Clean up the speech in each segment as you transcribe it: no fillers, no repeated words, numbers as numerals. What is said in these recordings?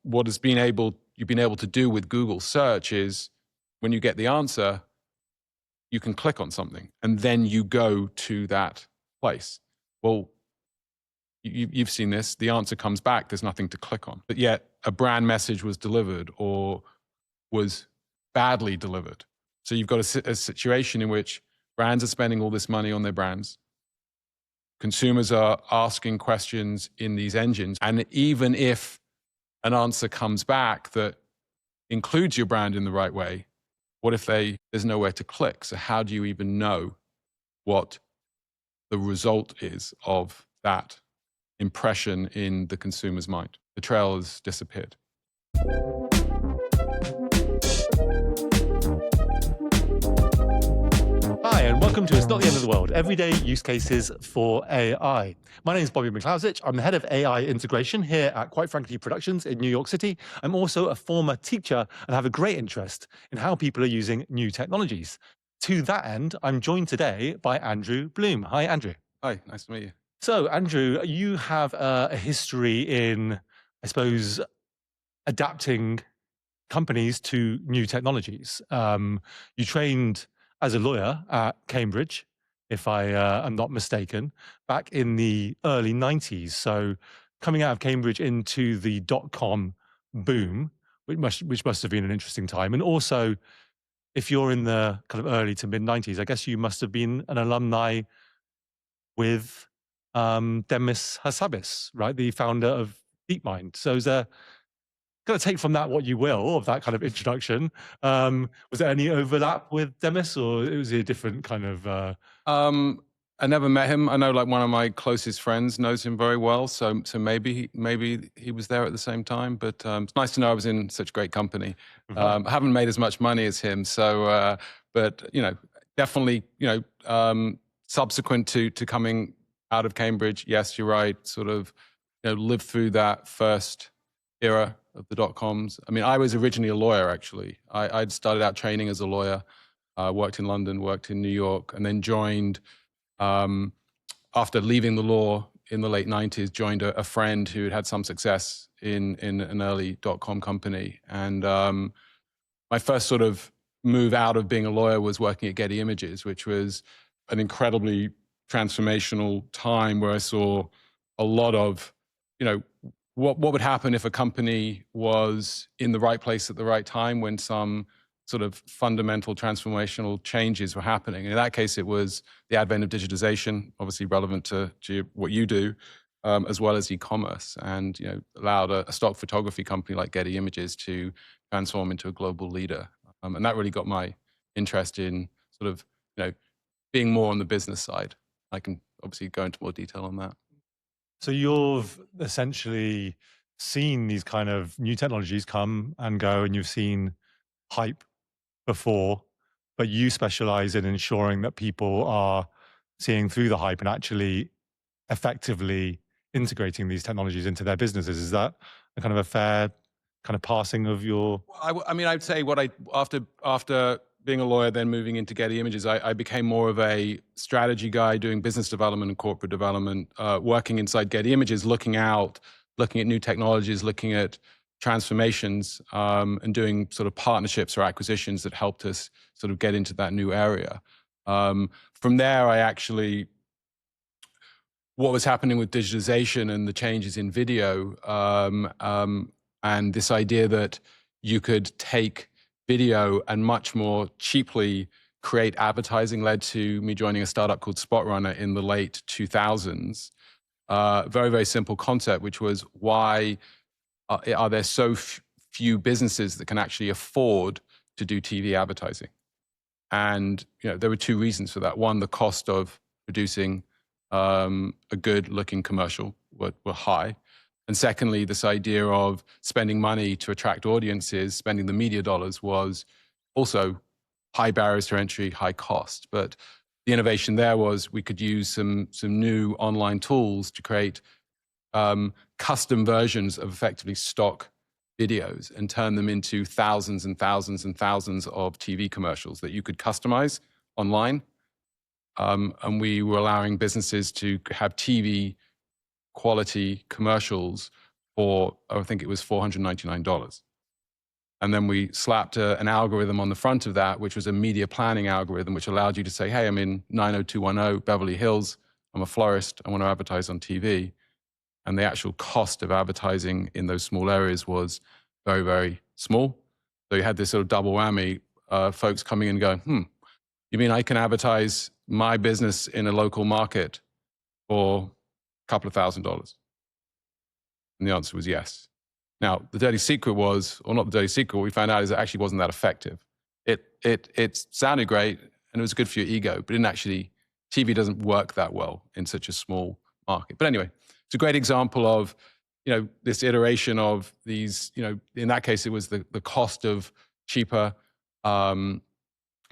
what you've been able to do with Google search is when you get the answer, you can click on something and then you go to that place. Well, you've seen this. The answer comes back. There's nothing to click on. But yet a brand message was delivered or was badly delivered. So you've got a situation in which brands are spending all this money on their brands. Consumers are asking questions in these engines. And even if an answer comes back that includes your brand in the right way, what if there's nowhere to click? So how do you even know what the result is of that impression in the consumer's mind? The trail has disappeared. Hi, and welcome to It's Not the End of the World, everyday use cases for AI. My name is Bobby McLeodich. I'm the head of AI integration here at Quite Frankly Productions in New York City. I'm also a former teacher and have a great interest in how people are using new technologies. To that end, I'm joined today by Andrew Bloom. Hi, Andrew. Hi, nice to meet you. So, Andrew, you have a history in, I suppose, adapting companies to new technologies. You trained as a lawyer at Cambridge, if I am not mistaken, back in the early 90s. So coming out of Cambridge into the dot-com boom, which must have been an interesting time. And also, if you're in the kind of early to mid-90s, I guess you must have been an alumni with Demis Hassabis, right? The founder of DeepMind. So is there, kind of take from that what you will of that kind of introduction. Was there any overlap with Demis, or was it a different kind of? I never met him. I know like one of my closest friends knows him very well, so maybe he was there at the same time. But it's nice to know I was in such great company. Right. I haven't made as much money as him, so but definitely subsequent to coming out of Cambridge, yes, you're right. Sort of lived through that first era of the dot-coms. I mean, I was originally a lawyer, actually. I'd started out training as a lawyer, worked in London, worked in New York, and then joined, after leaving the law in the late 90s, joined a friend who had some success in an early dot-com company. And my first sort of move out of being a lawyer was working at Getty Images, which was an incredibly transformational time where I saw a lot of, what would happen if a company was in the right place at the right time when some sort of fundamental transformational changes were happening. And in that case, it was the advent of digitization, obviously relevant to what you do, as well as e-commerce, and allowed a stock photography company like Getty Images to transform into a global leader. And that really got my interest in sort of being more on the business side. I can obviously go into more detail on that. So you've essentially seen these kind of new technologies come and go, and you've seen hype before, but you specialize in ensuring that people are seeing through the hype and actually effectively integrating these technologies into their businesses. Is that a kind of a fair kind of passing of your? I mean, I'd say after being a lawyer, then moving into Getty Images, I became more of a strategy guy doing business development and corporate development, working inside Getty Images, looking at new technologies, looking at transformations, and doing sort of partnerships or acquisitions that helped us sort of get into that new area. From there, what was happening with digitization and the changes in video, and this idea that you could take video and much more cheaply create advertising led to me joining a startup called SpotRunner in the late 2000s. Very, very simple concept, which was why are there so few businesses that can actually afford to do TV advertising? And there were two reasons for that. One, the cost of producing a good-looking commercial were high. And secondly, this idea of spending money to attract audiences, spending the media dollars, was also high barriers to entry, high cost. But the innovation there was we could use some new online tools to create custom versions of effectively stock videos and turn them into thousands and thousands and thousands of TV commercials that you could customize online. And we were allowing businesses to have TV quality commercials for, I think it was $499. And then we slapped an algorithm on the front of that, which was a media planning algorithm, which allowed you to say, hey, I'm in 90210 Beverly Hills. I'm a florist. I want to advertise on TV. And the actual cost of advertising in those small areas was very, very small. So you had this sort of double whammy, folks coming in and going, you mean I can advertise my business in a local market for a couple of $1,000s? And the answer was yes. Now, the dirty secret was, or not the dirty secret, what we found out is it actually wasn't that effective. It sounded great and it was good for your ego, but TV doesn't work that well in such a small market. But anyway, it's a great example of, this iteration of these, in that case, it was the cost of cheaper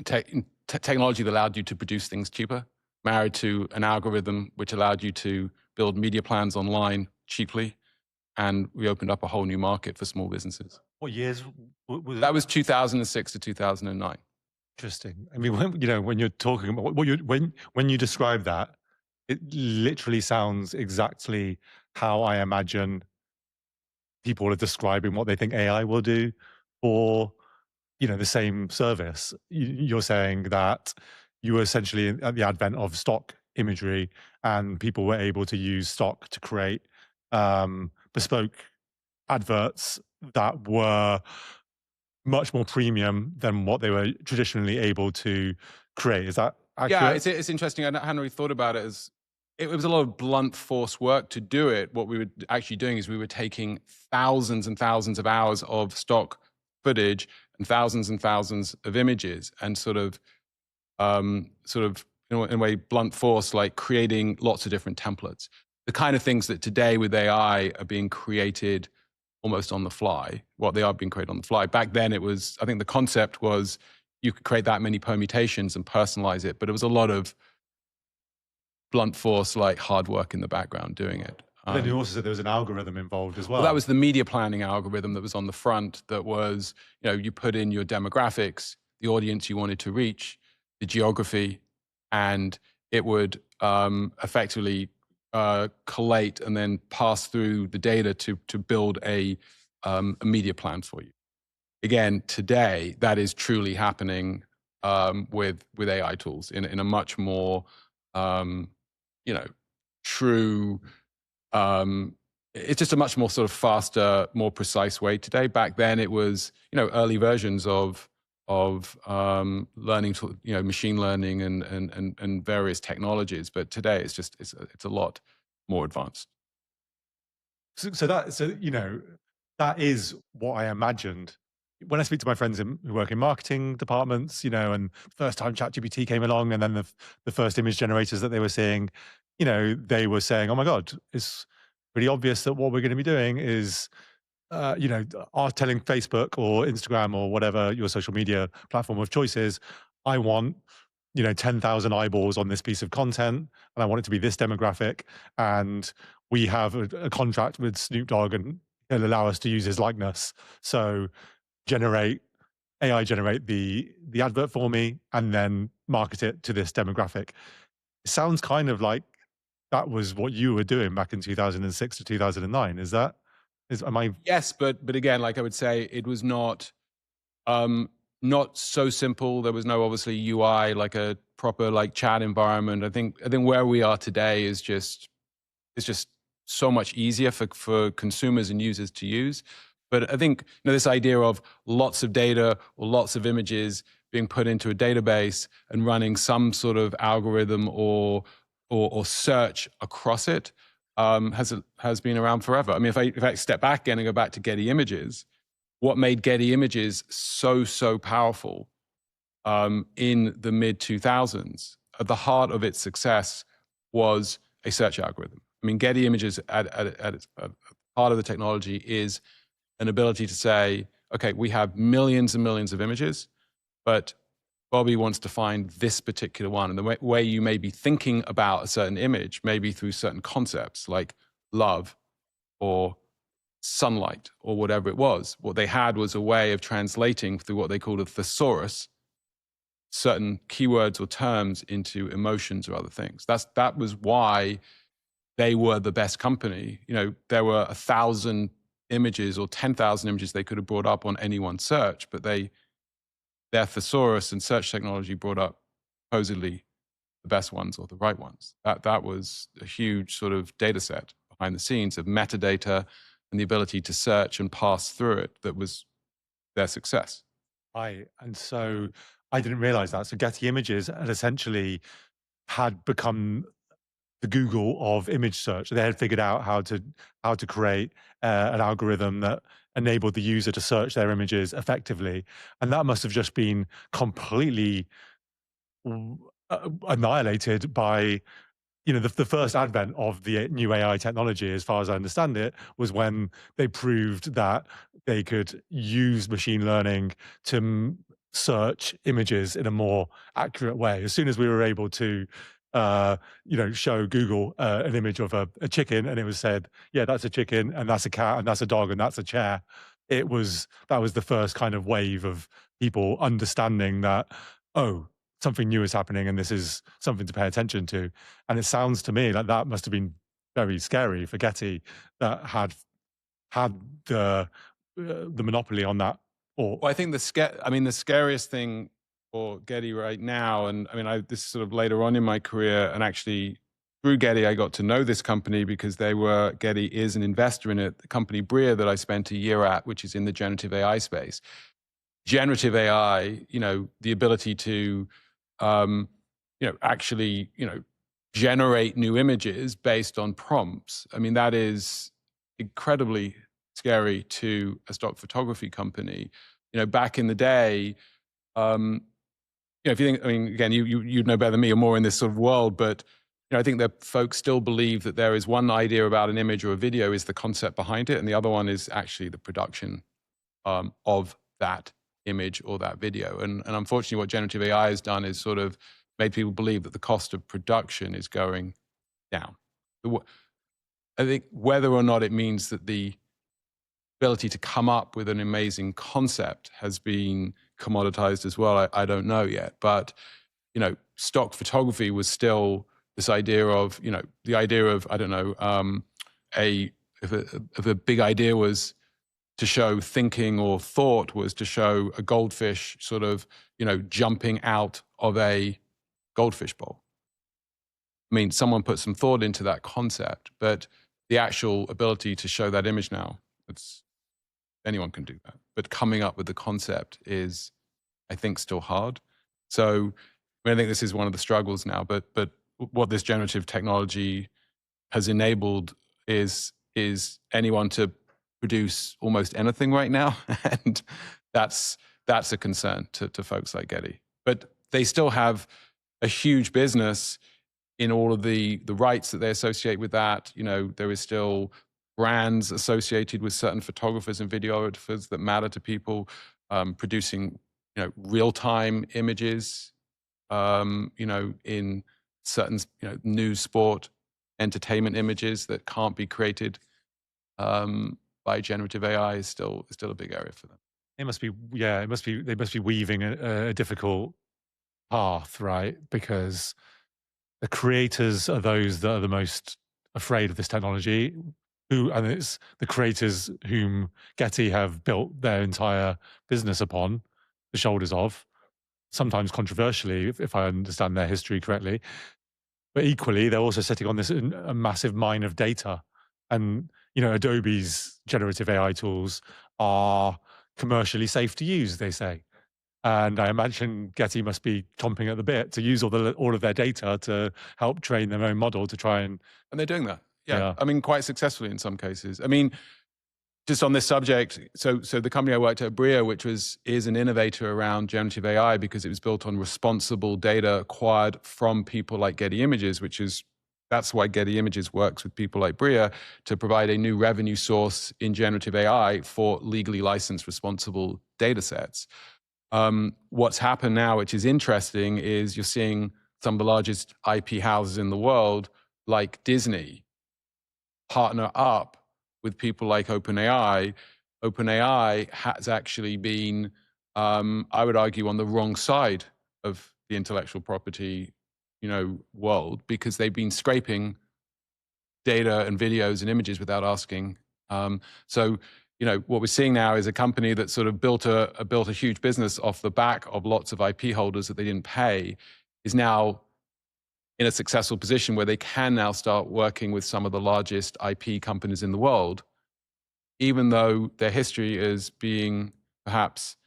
technology that allowed you to produce things cheaper, married to an algorithm which allowed you to build media plans online cheaply. And we opened up a whole new market for small businesses. What years was that? Was 2006 to 2009. Interesting. I mean, when you're talking about when you describe that, it literally sounds exactly how I imagine people are describing what they think AI will do for, the same service. You're saying that you were essentially at the advent of stock imagery, and people were able to use stock to create bespoke adverts that were much more premium than what they were traditionally able to create. Is that accurate? Yeah, it's interesting. I hadn't really thought about it as it was a lot of blunt force work to do it. What we were actually doing is we were taking thousands and thousands of hours of stock footage and thousands of images and sort of in a way, blunt force, like creating lots of different templates. The kind of things that today with AI are being created almost on the fly. Well, they are being created on the fly. Back then it was, I think the concept was you could create that many permutations and personalize it, but it was a lot of blunt force, like hard work in the background doing it. Then you also said there was an algorithm involved as well. Well, that was the media planning algorithm that was on the front that was, you put in your demographics, the audience you wanted to reach, the geography, and it would effectively collate and then pass through the data to build a media plan for you. Again, today, that is truly happening with AI tools in a much more, true, it's just a much more sort of faster, more precise way today. Back then it was, early versions of learning, machine learning and various technologies. But today it's a lot more advanced. So that is what I imagined when I speak to my friends who work in marketing departments, and first time ChatGPT came along, and then the first image generators that they were seeing, they were saying, oh my God, it's pretty obvious that what we're going to be doing is, are telling Facebook or Instagram or whatever your social media platform of choice is, I want, 10,000 eyeballs on this piece of content, and I want it to be this demographic. And we have a contract with Snoop Dogg, and it'll allow us to use his likeness. So AI generate the advert for me and then market it to this demographic. It sounds kind of like that was what you were doing back in 2006 to 2009. Am I? Yes, but again, like I would say, it was not so simple. There was no obviously UI, like a proper like chat environment. I think where we are today is just so much easier for consumers and users to use. But I think this idea of lots of data or lots of images being put into a database and running some sort of algorithm or search across it has been around forever. I mean, if I step back again and go back to Getty Images, what made Getty Images so powerful in the mid 2000s, at the heart of its success was a search algorithm. I mean, Getty Images at its heart of the technology is an ability to say, okay, we have millions and millions of images, but Bobby wants to find this particular one. And the way you may be thinking about a certain image, maybe through certain concepts like love or sunlight or whatever it was. What they had was a way of translating through what they called a thesaurus, certain keywords or terms into emotions or other things. That was why they were the best company. There were 1,000 images or 10,000 images they could have brought up on any one search, but their thesaurus and search technology brought up supposedly the best ones or the right ones. That was a huge sort of data set behind the scenes of metadata and the ability to search and pass through it that was their success. Right. And so I didn't realize that. So Getty Images had become the Google of image search. They had figured out how to create an algorithm that enabled the user to search their images effectively, and that must have just been completely annihilated by the first advent of the new AI technology, as far as I understand it, was when they proved that they could use machine learning to search images in a more accurate way. As soon as we were able to, show Google an image of a chicken, and it was said, yeah, that's a chicken, and that's a cat, and that's a dog, and that's a chair. That was the first kind of wave of people understanding that, oh, something new is happening and this is something to pay attention to. And it sounds to me like that must have been very scary for Getty, that had the monopoly on that. Or Well, I think the scariest thing for Getty right now, and I mean, this is sort of later on in my career, and actually through Getty, I got to know this company because Getty is an investor in it. The company Bria that I spent a year at, which is in the generative AI space. Generative AI, the ability to, actually, generate new images based on prompts. I mean, that is incredibly scary to a stock photography company. Back in the day, if you think, I mean, again, you know better than me, you're more in this sort of world, but I think that folks still believe that there is one idea about an image or a video is the concept behind it, and the other one is actually the production of that image or that video. And unfortunately, what generative AI has done is sort of made people believe that the cost of production is going down. I think whether or not it means that the ability to come up with an amazing concept has been commoditized as well, I don't know yet. But, stock photography was still this idea of, I don't know, if a big idea was to show thinking or thought was to show a goldfish sort of, jumping out of a goldfish bowl. I mean, someone put some thought into that concept, but the actual ability to show that image now, anyone can do that. But coming up with the concept is, I think, still hard. So I think this is one of the struggles now, but what this generative technology has enabled is anyone to produce almost anything right now. And that's a concern to folks like Getty. But they still have a huge business in all of the rights that they associate with that. There is still brands associated with certain photographers and videographers that matter to people, producing, real-time images, in certain, news, sport, entertainment images that can't be created by generative AI is still a big area for them. they must be weaving a difficult path, right? Because the creators are those that are the most afraid of this technology, and it's the creators whom Getty have built their entire business upon the shoulders of, sometimes controversially, if I understand their history correctly. But equally, they're also sitting on this a massive mine of data. And, Adobe's generative AI tools are commercially safe to use, they say. And I imagine Getty must be chomping at the bit to use all of their data to help train their own model to try and they're doing that. Yeah. Yeah. I mean, quite successfully in some cases. I mean, just on this subject, so the company I worked at, Bria, which is an innovator around generative AI because it was built on responsible data acquired from people like Getty Images, that's why Getty Images works with people like Bria to provide a new revenue source in generative AI for legally licensed responsible data sets. What's happened now, which is interesting, is you're seeing some of the largest IP houses in the world, like Disney, partner up with people like OpenAI. OpenAI has actually been, I would argue, on the wrong side of the intellectual property, world, because they've been scraping data and videos and images without asking So, what we're seeing now is a company that sort of built a huge business off the back of lots of IP holders that they didn't pay, is now in a successful position where they can now start working with some of the largest IP companies in the world, even though their history is being perhaps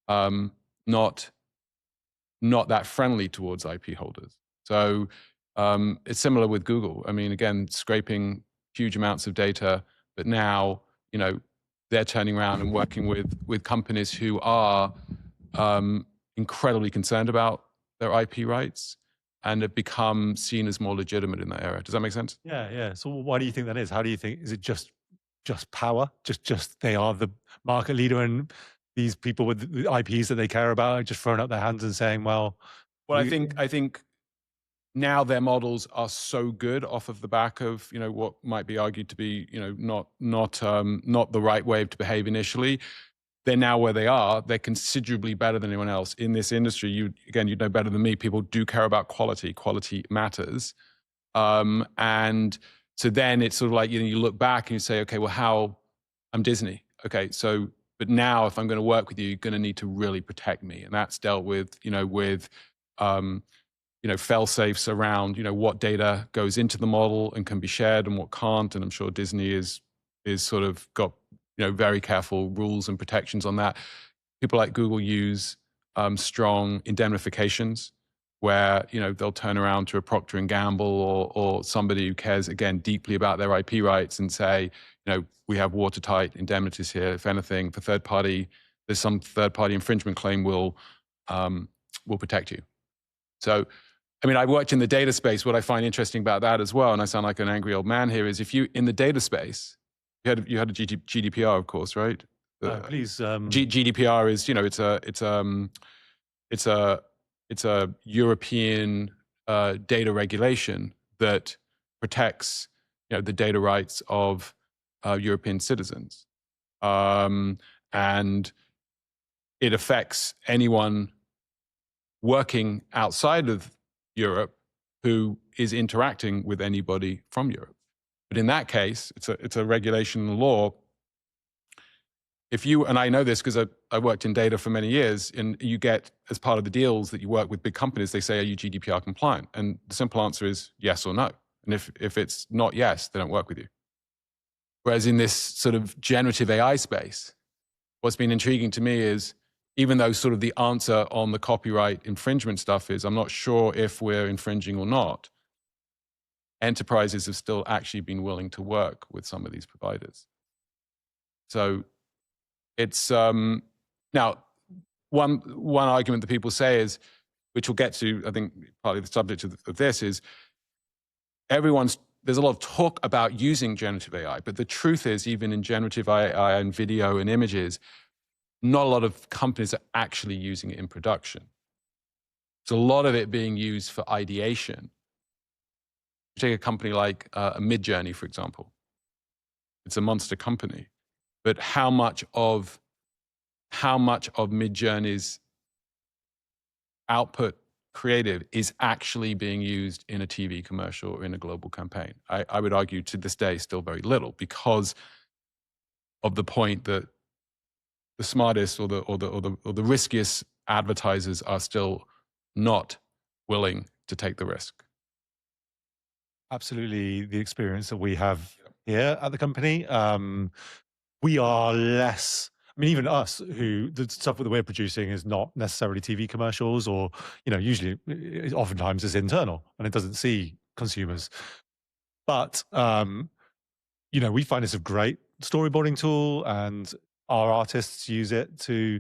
not that friendly towards IP holders. So it's similar with Google. I mean, again, scraping huge amounts of data, but now they're turning around and working with companies who are incredibly concerned about their IP rights and have become seen as more legitimate in that area. Does that make sense? Yeah, yeah. So why do you think that is? How do you think, is it just power? Just they are the market leader, and these people with the IPs that they care about are just throwing up their hands and saying, well, Well, I think now their models are so good off of the back of what might be argued to be not the right way to behave initially. They're now where they are. They're considerably better than anyone else in this industry. You'd know better than me. People do care about quality. Quality matters. And so then it's sort of like, you look back and you say, okay, well, I'm Disney. Okay, so, but now if I'm going to work with you, you're going to need to really protect me. And that's dealt with, fail safes around, what data goes into the model and can be shared and what can't. And I'm sure Disney is sort of got, very careful rules and protections on that. People like Google use strong indemnifications where, they'll turn around to a Procter and Gamble or somebody who cares, again, deeply about their IP rights and say, we have watertight indemnities here. If anything, for there's some third-party infringement claim, we'll protect you. So, I mean, I worked in the data space. What I find interesting about that as well, and I sound like an angry old man here, is if you, in the data space, you had a GDPR, of course, right? please. GDPR is, it's a European data regulation that protects, the data rights of European citizens, and it affects anyone working outside of Europe who is interacting with anybody from Europe. But in that case, it's a regulation law. If you, and I know this because I worked in data for many years, and you get, as part of the deals that you work with big companies, they say, are you GDPR compliant? And the simple answer is yes or no. And if it's not yes, they don't work with you. Whereas in this sort of generative AI space, what's been intriguing to me is, even though sort of the answer on the copyright infringement stuff is, I'm not sure if we're infringing or not, enterprises have still actually been willing to work with some of these providers. So it's, now, one argument that people say is, which we'll get to, I think partly the subject of this is, there's a lot of talk about using generative AI, but the truth is, even in generative AI and video and images, not a lot of companies are actually using it in production. So a lot of it being used for ideation. Take a company like Midjourney, for example. It's a monster company, but how much of Midjourney's output creative is actually being used in a TV commercial or in a global campaign? I would argue to this day still very little, because of the point that the smartest or the riskiest advertisers are still not willing to take the risk. Absolutely, the experience that we have here at the company. We are less, I mean, even us, who the stuff that we're producing is not necessarily TV commercials, or, usually, oftentimes it's internal and it doesn't see consumers. But, we find this a great storyboarding tool, and our artists use it to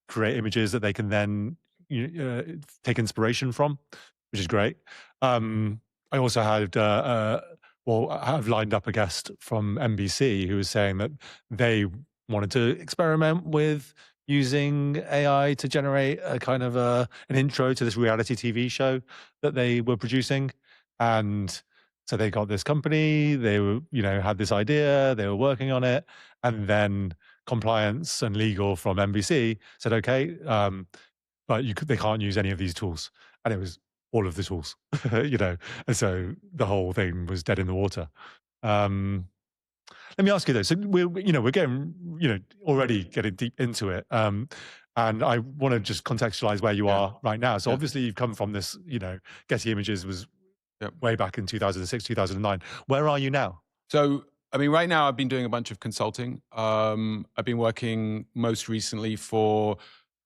create images that they can then take inspiration from, which is great. I also had, I have lined up a guest from NBC who was saying that they wanted to experiment with using AI to generate a kind of an intro to this reality TV show that they were producing. And so they got this company, they were, had this idea, they were working on it, and then compliance and legal from NBC said, okay, but they can't use any of these tools. And it was all of the tools, and so the whole thing was dead in the water. Let me ask you though. So we're getting, already getting deep into it. And I want to just contextualize where you Yeah. are right now. So Yeah. obviously you've come from this, Getty Images was Yep. way back in 2006, 2009. Where are you now? So, I mean, right now I've been doing a bunch of consulting. I've been working most recently for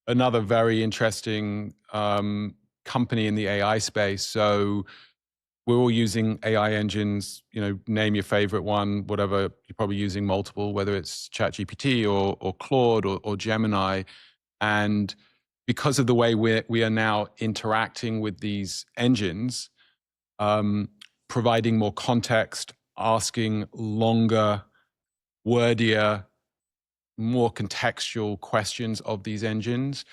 another very interesting company in the AI space. So we're all using AI engines, name your favorite one, whatever, you're probably using multiple, whether it's ChatGPT or Claude or Gemini. And because of the way we are now interacting with these engines, providing more context, asking longer, wordier, more contextual questions of these engines,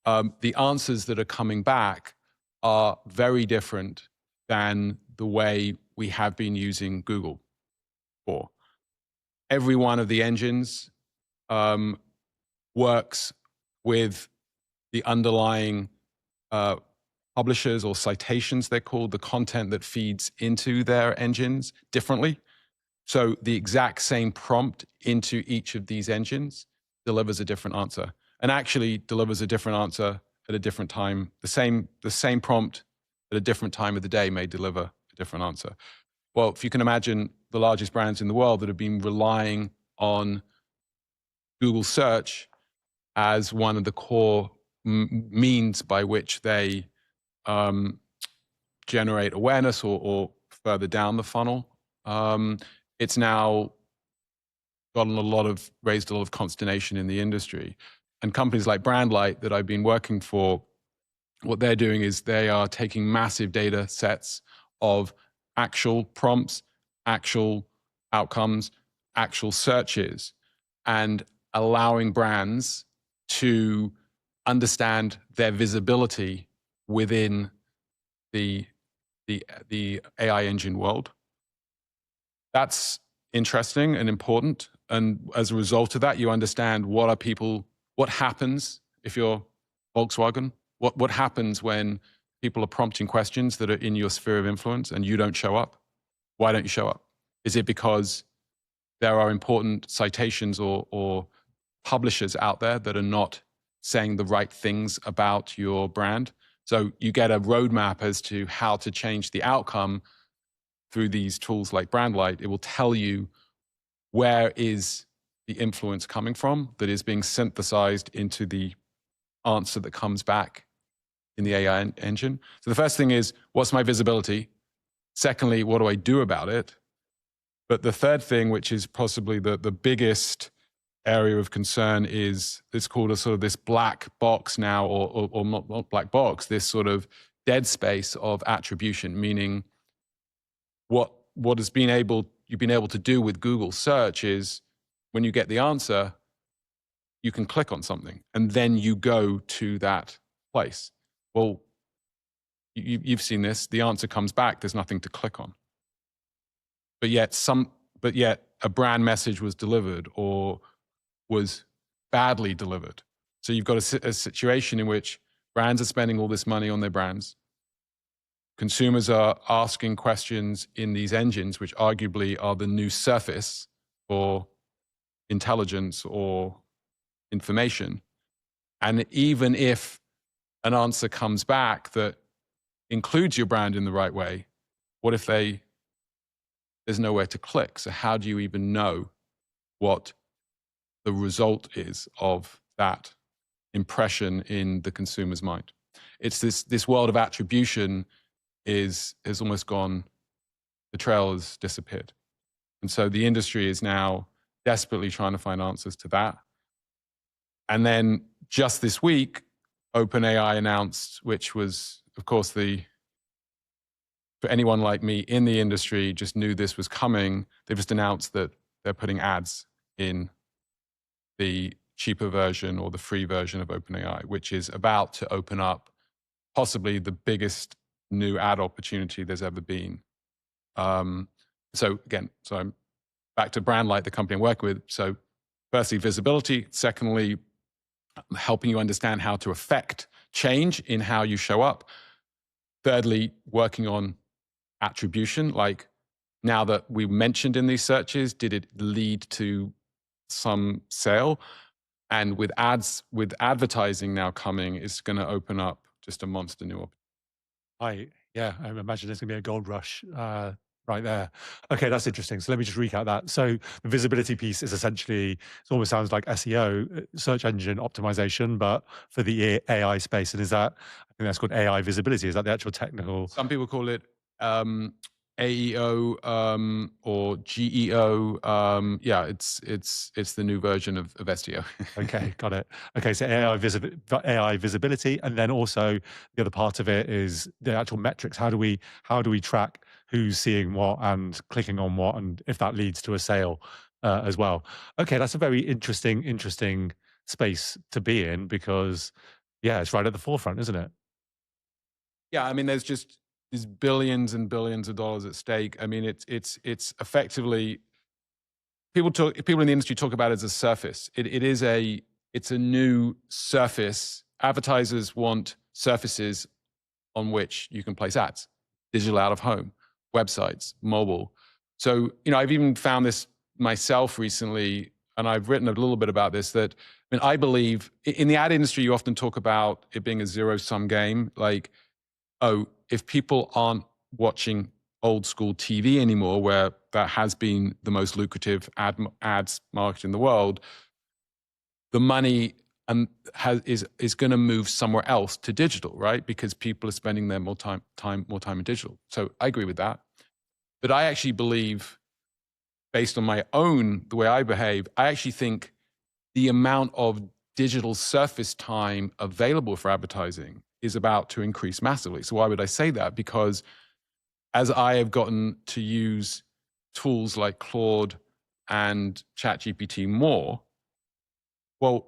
the answers that are coming back are very different than the way we have been using Google for. Every one of the engines works with the underlying publishers or citations, they're called, the content that feeds into their engines differently. So the exact same prompt into each of these engines delivers a different answer, and actually delivers a different answer at a different time. The same prompt at a different time of the day may deliver a different answer. Well, if you can imagine the largest brands in the world that have been relying on Google search as one of the core means by which they generate awareness or further down the funnel, it's now raised a lot of consternation in the industry. And companies like BrandLight that I've been working for, what they're doing is they are taking massive data sets of actual prompts, actual outcomes, actual searches, and allowing brands to understand their visibility within the AI engine world. That's interesting and important. And as a result of that, you understand what happens if you're Volkswagen, what happens when people are prompting questions that are in your sphere of influence and you don't show up. Why don't you show up? Is it because there are important citations or publishers out there that are not saying the right things about your brand? So you get a roadmap as to how to change the outcome through these tools like BrandLight. It will tell you where is the influence coming from that is being synthesized into the answer that comes back in the AI engine. So the first thing is, what's my visibility? Secondly, what do I do about it? But the third thing, which is possibly the biggest area of concern, is it's called a sort of this black box now, or not black box, this sort of dead space of attribution, meaning what you've been able to do with Google search is when you get the answer, you can click on something and then you go to that place. Well, you've seen this, the answer comes back, there's nothing to click on. But yet a brand message was delivered or was badly delivered. So you've got a situation in which brands are spending all this money on their brands. Consumers are asking questions in these engines, which arguably are the new surface for intelligence or information. And even if an answer comes back that includes your brand in the right way, what if there's nowhere to click? So how do you even know what the result is of that impression in the consumer's mind? It's this world of attribution has almost gone, the trail has disappeared. And so the industry is now desperately trying to find answers to that. And then just this week, OpenAI announced, which was, of course, for anyone like me in the industry, just knew this was coming. They just announced that they're putting ads in the cheaper version or the free version of OpenAI, which is about to open up possibly the biggest new ad opportunity there's ever been. So I'm back to BrandLight, the company I'm working with. So firstly, visibility. Secondly, helping you understand how to affect change in how you show up. Thirdly, working on attribution, like now that we mentioned in these searches, did it lead to some sale? And with ads, with advertising now coming, it's going to open up just a monster new opportunity. Yeah, I imagine there's going to be a gold rush right there. Okay, that's interesting. So let me just recap that. So the visibility piece is essentially, it almost sounds like SEO, search engine optimization, but for the AI space. And is that, I think that's called AI visibility. Is that the actual technical? Some people call it AEO or GEO. Yeah, it's the new version of SEO. Okay, got it. Okay, so AI visibility, and then also the other part of it is the actual metrics. How do we track who's seeing what and clicking on what, and if that leads to a sale as well? Okay, that's a very interesting space to be in because, yeah, it's right at the forefront, isn't it? Yeah, I mean, there's billions and billions of dollars at stake. I mean, it's effectively people in the industry talk about it as a surface. It's a new surface. Advertisers want surfaces on which you can place ads, digital out of home, websites, mobile. So, I've even found this myself recently, and I've written a little bit about this, that, I mean, I believe in the ad industry, you often talk about it being a zero-sum game. Like, oh, if people aren't watching old school TV anymore, where that has been the most lucrative ads market in the world, the money is going to move somewhere else to digital, right? Because people are spending their more time in digital. So I agree with that. But I actually believe, based on the way I behave, I actually think the amount of digital surface time available for advertising is about to increase massively. So why would I say that? Because as I have gotten to use tools like Claude and ChatGPT more, well,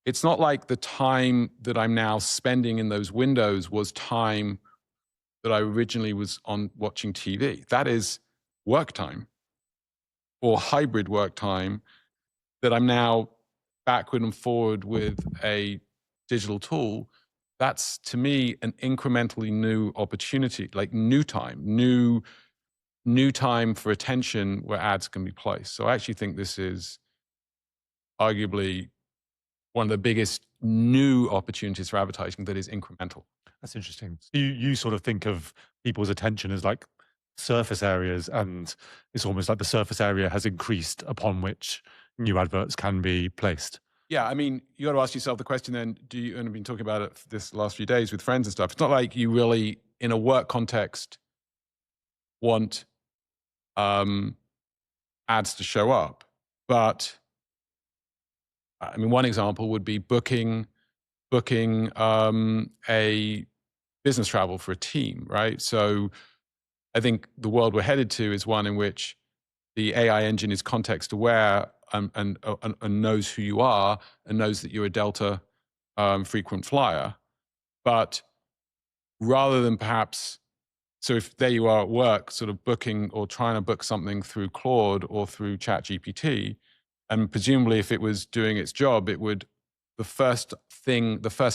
it's not like the time that I'm now spending in those windows was time that I originally was on watching TV. That is work time or hybrid work time that I'm now backward and forward with a digital tool. That's, to me, an incrementally new opportunity, like new time for attention where ads can be placed. So I actually think this is arguably one of the biggest new opportunities for advertising that is incremental. That's interesting. So you sort of think of people's attention as like surface areas, and it's almost like the surface area has increased upon which new adverts can be placed. Yeah, I mean, you got to ask yourself the question then, and I've been talking about it this last few days with friends and stuff. It's not like you really, in a work context, want ads to show up. But I mean, one example would be booking a business travel for a team, right? So I think the world we're headed to is one in which the AI engine is context aware and knows who you are and knows that you're a Delta frequent flyer. But rather than perhaps, so if there you are at work, sort of booking or trying to book something through Claude or through ChatGPT, and presumably if it was doing its job, it would, the first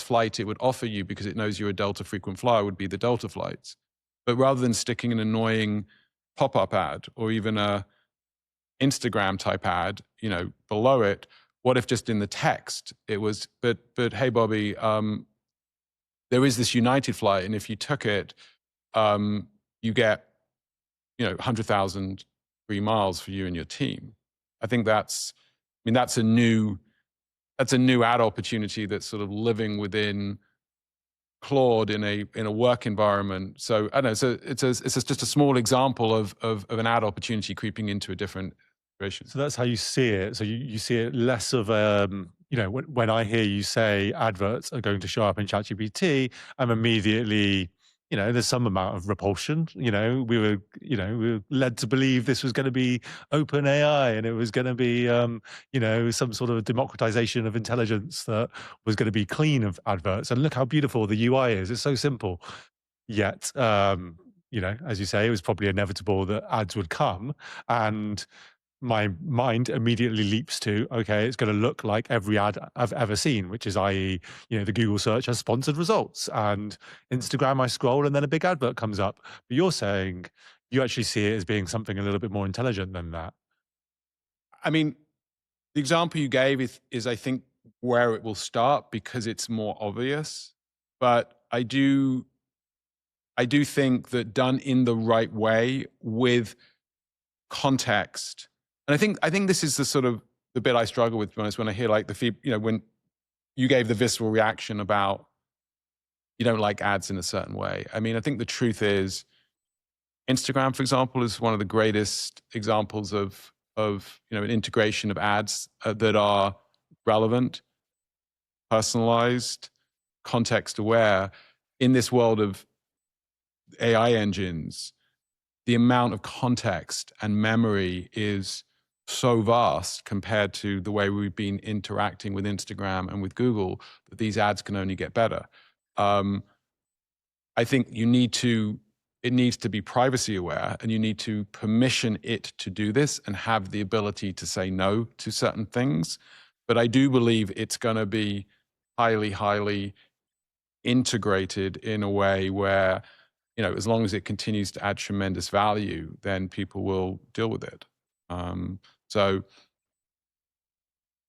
flight it would offer you, because it knows you're a Delta frequent flyer, would be the Delta flights. But rather than sticking an annoying pop-up ad or even a Instagram type ad, below it, what if just in the text it was, but hey, Bobby, there is this United flight, and if you took it, you get, 100,000 free miles for you and your team. I think that's a new ad opportunity that's sort of living within Claude in a work environment. So I don't know. So it's just a small example of an ad opportunity creeping into a different situation. So that's how you see it. So you see it less of when I hear you say adverts are going to show up in ChatGPT, I'm immediately, there's some amount of repulsion. We were led to believe this was going to be open AI and it was going to be, some sort of democratization of intelligence that was going to be clean of adverts. And look how beautiful the UI is. It's so simple. Yet, as you say, it was probably inevitable that ads would come, and my mind immediately leaps to, okay, it's going to look like every ad I've ever seen, which is, i.e., the Google search has sponsored results, and Instagram I scroll and then a big advert comes up. But you're saying, You actually see it as being something a little bit more intelligent than that. I mean, the example you gave is I think where it will start because it's more obvious. But I do think that done in the right way with context, and I think this is the sort of the bit I struggle with, to be honest, when I hear like when you gave the visceral reaction about you don't like ads in a certain way. I mean, I think the truth is Instagram, for example, is one of the greatest examples of an integration of ads that are relevant, personalized, context aware. In this world of AI engines, the amount of context and memory is so vast compared to the way we've been interacting with Instagram and with Google that these ads can only get better. I think it needs to be privacy aware, and you need to permission it to do this and have the ability to say no to certain things. But I do believe it's going to be highly, highly integrated in a way where, as long as it continues to add tremendous value, then people will deal with it. So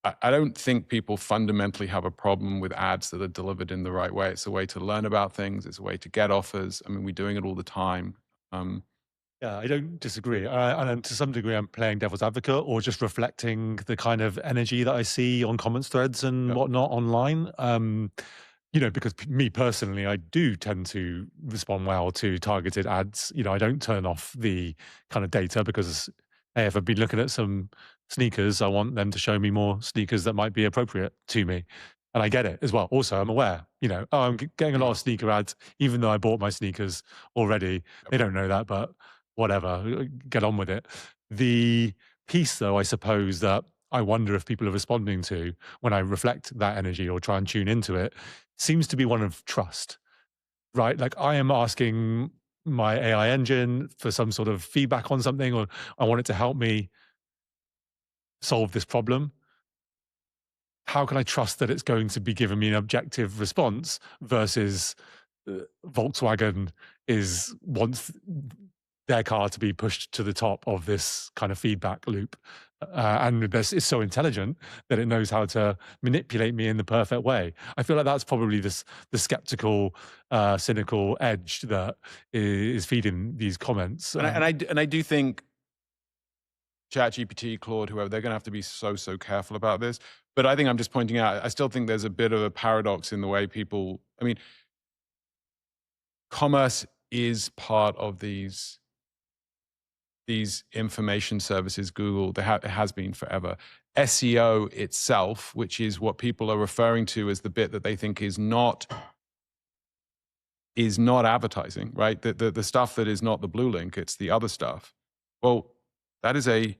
I don't think people fundamentally have a problem with ads that are delivered in the right way. It's a way to learn about things. It's a way to get offers. I mean, we're doing it all the time. Yeah, I don't disagree. And to some degree, I'm playing devil's advocate or just reflecting the kind of energy that I see on comments threads and Yep. whatnot online. Because me personally, I do tend to respond well to targeted ads. I don't turn off the kind of data because, hey, if I've been looking at some sneakers, I want them to show me more sneakers that might be appropriate to me. And I get it as well. Also, I'm aware, I'm getting a lot of sneaker ads, even though I bought my sneakers already. They don't know that, but whatever, get on with it. The piece, though, I suppose that I wonder if people are responding to when I reflect that energy or try and tune into it seems to be one of trust, right? Like I am asking my AI engine for some sort of feedback on something, or I want it to help me solve this problem. How can I trust that it's going to be giving me an objective response versus Volkswagen wants their car to be pushed to the top of this kind of feedback loop. And it's so intelligent that it knows how to manipulate me in the perfect way. I feel like that's probably the skeptical, cynical edge that is feeding these comments. And I do think ChatGPT, Claude, whoever, they're going to have to be so careful about this. But I think I'm just pointing out, I still think there's a bit of a paradox in the way people, I mean, commerce is part of these information services, Google, it has been forever. SEO itself, which is what people are referring to as the bit that they think is not advertising, right? The stuff that is not the blue link, it's the other stuff. Well, that is a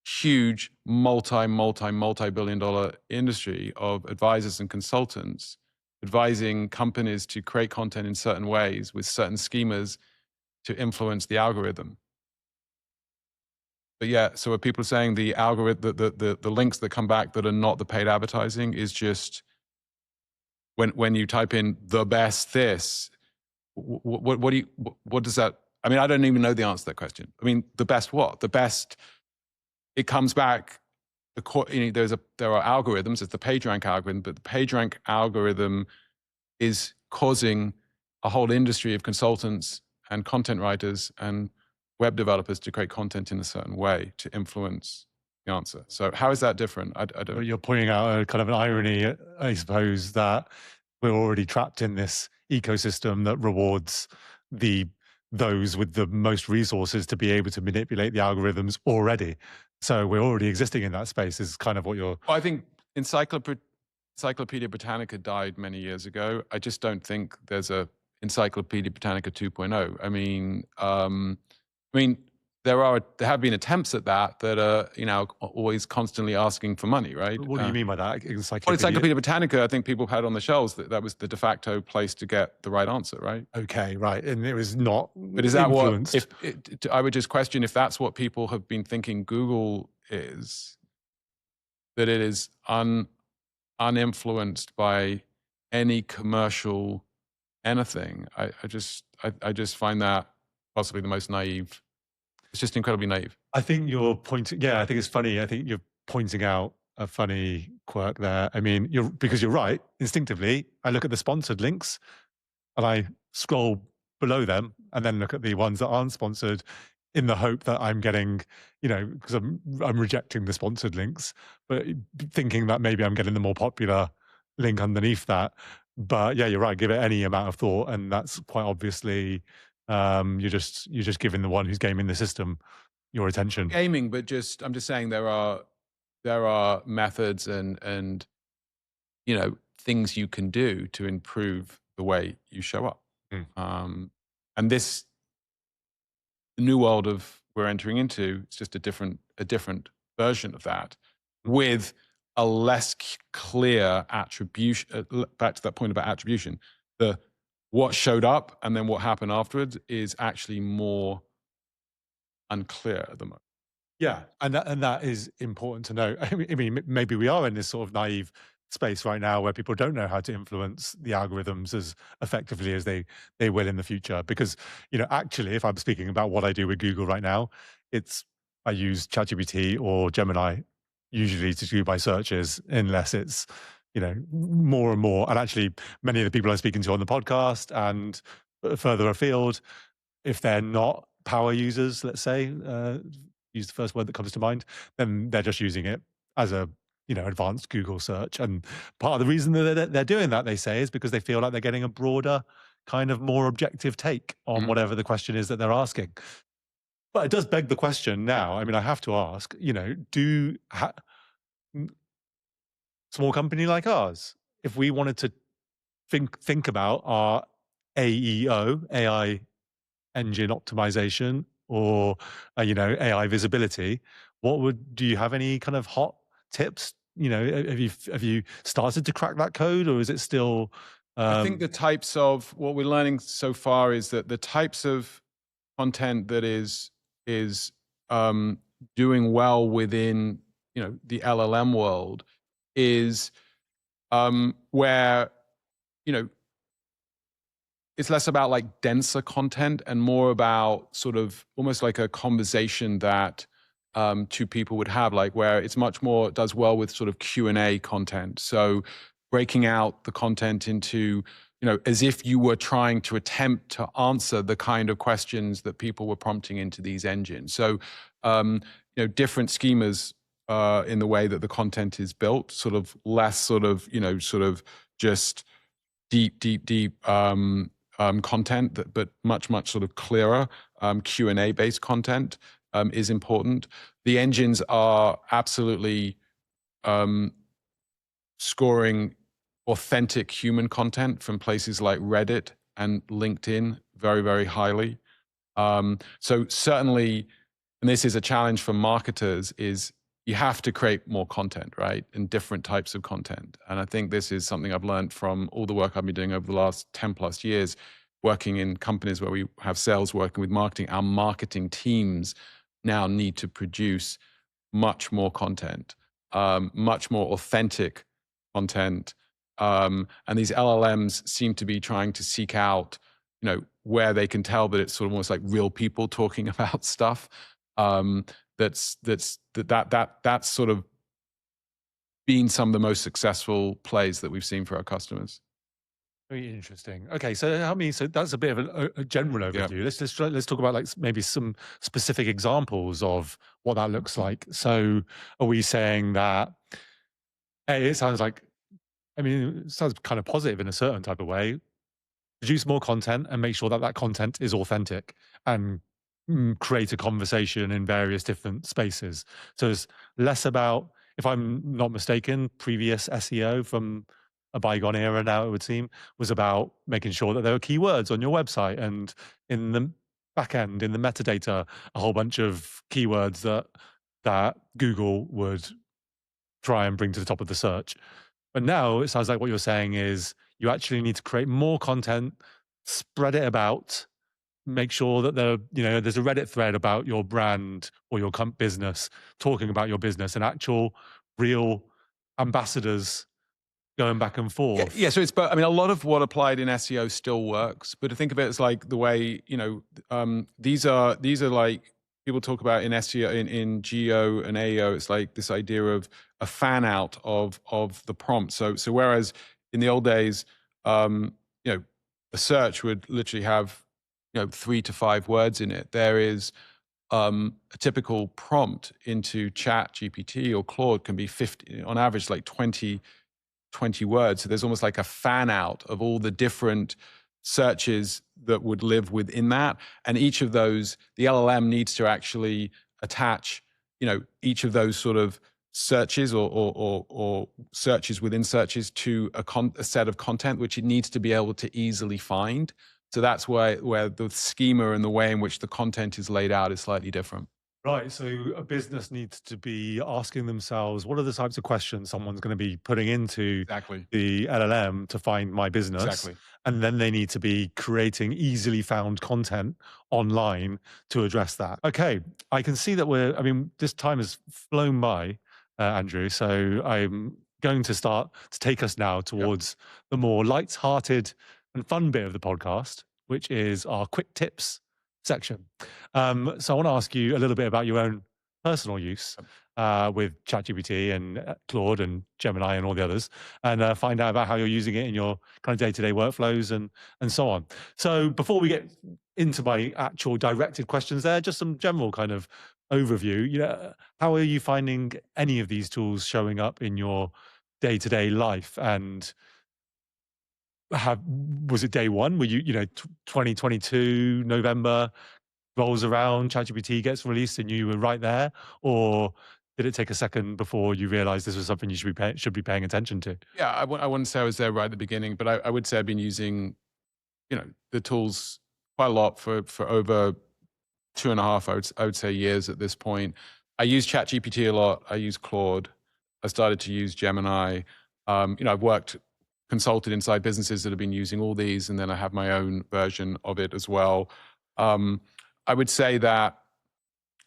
huge multi-billion dollar industry of advisors and consultants advising companies to create content in certain ways with certain schemas to influence the algorithm. But yeah, so are people saying the algorithm, the links that come back that are not the paid advertising is just when you type in the best this, what does that? I mean, I don't even know the answer to that question. I mean, the best what? The best. It comes back. There are algorithms. It's the PageRank algorithm, but the PageRank algorithm is causing a whole industry of consultants and content writers and web developers to create content in a certain way to influence the answer. So how is that different? I don't. You're pointing out a kind of an irony, I suppose, that we're already trapped in this ecosystem that rewards those with the most resources to be able to manipulate the algorithms already. So we're already existing in that space is kind of what you're... I think Encyclopedia Britannica died many years ago. I just don't think there's a Encyclopedia Britannica 2.0. I mean, there have been attempts at that are, always constantly asking for money, right? What do you mean by that? Encyclopedia Britannica, I think people had on the shelves that was the de facto place to get the right answer, right? Okay, right. And it was not But is that influenced. I would just question if that's what people have been thinking Google is, that it is uninfluenced by any commercial anything. I just find that possibly the most naive. It's just incredibly naive. I think you're pointing. Yeah, I think it's funny. I think you're pointing out a funny quirk there. I mean, because you're right. Instinctively, I look at the sponsored links and I scroll below them and then look at the ones that aren't sponsored in the hope that I'm getting, because I'm rejecting the sponsored links, but thinking that maybe I'm getting the more popular link underneath that. But yeah, you're right. Give it any amount of thought, and that's quite obviously you're just giving the one who's gaming the system your attention. Gaming, but I'm just saying there are methods and things you can do to improve the way you show up. And this new world of we're entering into, it's just a different version of that, with a less clear attribution. Back to that point about attribution, what showed up and then what happened afterwards is actually more unclear at the moment. Yeah, and that is important to know. I mean, maybe we are in this sort of naive space right now where people don't know how to influence the algorithms as effectively as they will in the future. Because actually, if I'm speaking about what I do with Google right now, I use ChatGPT or Gemini usually to do my searches, unless it's more and more. And actually, many of the people I'm speaking to on the podcast and further afield, if they're not power users, let's say, use the first word that comes to mind, then they're just using it as a advanced Google search. And part of the reason that they're doing that, they say, is because they feel like they're getting a broader, kind of more objective take on whatever the question is that they're asking. But it does beg the question now. I mean, I have to ask, small company like ours, if we wanted to think about our AEO, AI engine optimization, or AI visibility, do you have any kind of hot tips? Have you started to crack that code, or is it still I think the types of what we're learning so far is that the types of content that is doing well within the LLM world is where it's less about like denser content and more about sort of almost like a conversation that two people would have, like where it's much more does well with sort of Q&A content. So breaking out the content into, as if you were trying to attempt to answer the kind of questions that people were prompting into these engines. So, different schemas in the way that the content is built, sort of less sort of just deep content, but much sort of clearer Q&A based content is important. The engines are absolutely scoring authentic human content from places like Reddit and LinkedIn very, very highly. So certainly, and this is a challenge for marketers, is you have to create more content, right? And different types of content. And I think this is something I've learned from all the work I've been doing over the last 10 plus years, working in companies where we have sales working with marketing. Our marketing teams now need to produce much more content, much more authentic content. And these LLMs seem to be trying to seek out, where they can tell that it's sort of almost like real people talking about stuff. That's sort of been some of the most successful plays that we've seen for our customers. Very interesting. Okay, so so that's a bit of a general overview. Yeah. Let's talk about like maybe some specific examples of what that looks like. So are we saying that, hey, it sounds like, it sounds kind of positive in a certain type of way. Produce more content and make sure that that content is authentic, and create a conversation in various different spaces. So it's less about, if I'm not mistaken, previous SEO from a bygone era now, it would seem, was about making sure that there were keywords on your website, and in the back end, in the metadata, a whole bunch of keywords that Google would try and bring to the top of the search. But now it sounds like what you're saying is you actually need to create more content, spread it about, make sure that there's a Reddit thread about your brand or your business, talking about your business, and actual real ambassadors going back and forth. Yeah, so it's, but I mean, a lot of what applied in SEO still works, but to think of it as like the way, these are like, people talk about in SEO, in GEO and AEO, it's like this idea of a fan out of the prompt. So whereas in the old days, a search would literally have, 3 to 5 words in it. There is a typical prompt into ChatGPT or Claude can be 50, on average, like 20 words. So there's almost like a fan out of all the different searches that would live within that. And each of those, the LLM needs to actually attach, each of those sort of searches or searches within searches to a set of content, which it needs to be able to easily find. So that's where the schema and the way in which the content is laid out is slightly different. Right. So a business needs to be asking themselves, what are the types of questions someone's going to be putting into Exactly. the LLM to find my business? Exactly. And then they need to be creating easily found content online to address that. Okay. I can see that this time has flown by, Andrew. So I'm going to start to take us now towards the more light-hearted and fun bit of the podcast, which is our quick tips section. So I want to ask you a little bit about your own personal use with ChatGPT and Claude and Gemini and all the others, and find out about how you're using it in your kind of day-to-day workflows and so on. So before we get into my actual directed questions there, just some general kind of overview. How are you finding any of these tools showing up in your day-to-day life? And was it day one? Were you, 2022 November rolls around, ChatGPT gets released, and you were right there, or did it take a second before you realized this was something you should be paying attention to? Yeah, I wouldn't say I was there right at the beginning, but I would say I've been using, the tools quite a lot for over 2.5, I would say, years at this point. I use ChatGPT a lot. I use Claude. I started to use Gemini. I've consulted inside businesses that have been using all these, and then I have my own version of it as well. I would say that,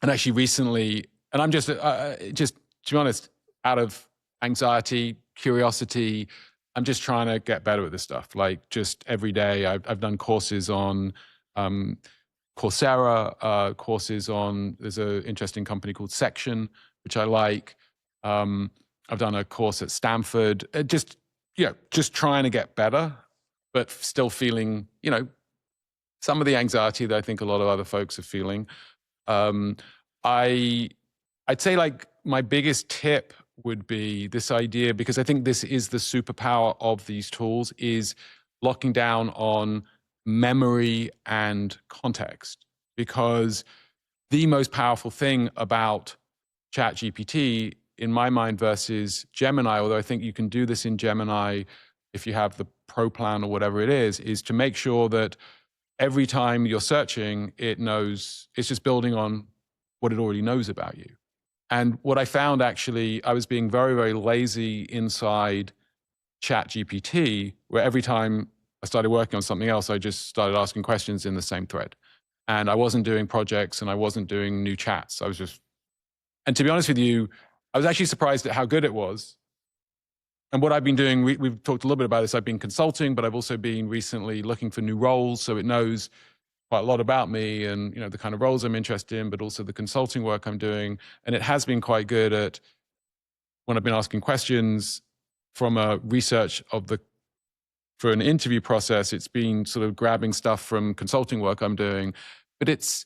and actually recently, and I'm just to be honest, out of anxiety, curiosity, I'm just trying to get better at this stuff. Like, just every day, I've done courses on Coursera, courses on, there's an interesting company called Section, which I like. I've done a course at Stanford, just trying to get better, but still feeling, some of the anxiety that I think a lot of other folks are feeling. I'd say, like, my biggest tip would be this idea, because I think this is the superpower of these tools, is locking down on memory and context. Because the most powerful thing about ChatGPT, in my mind, versus Gemini, although I think you can do this in Gemini if you have the Pro plan or whatever it is to make sure that every time you're searching, it knows, it's just building on what it already knows about you. And what I found, actually, I was being very, very lazy inside ChatGPT, where every time I started working on something else, I just started asking questions in the same thread. And I wasn't doing projects, and I wasn't doing new chats. And to be honest with you, I was actually surprised at how good it was. And what I've been doing, we've talked a little bit about this, I've been consulting, but I've also been recently looking for new roles. So it knows quite a lot about me and, the kind of roles I'm interested in, but also the consulting work I'm doing. And it has been quite good at, when I've been asking questions from a research for an interview process, it's been sort of grabbing stuff from consulting work I'm doing. But it's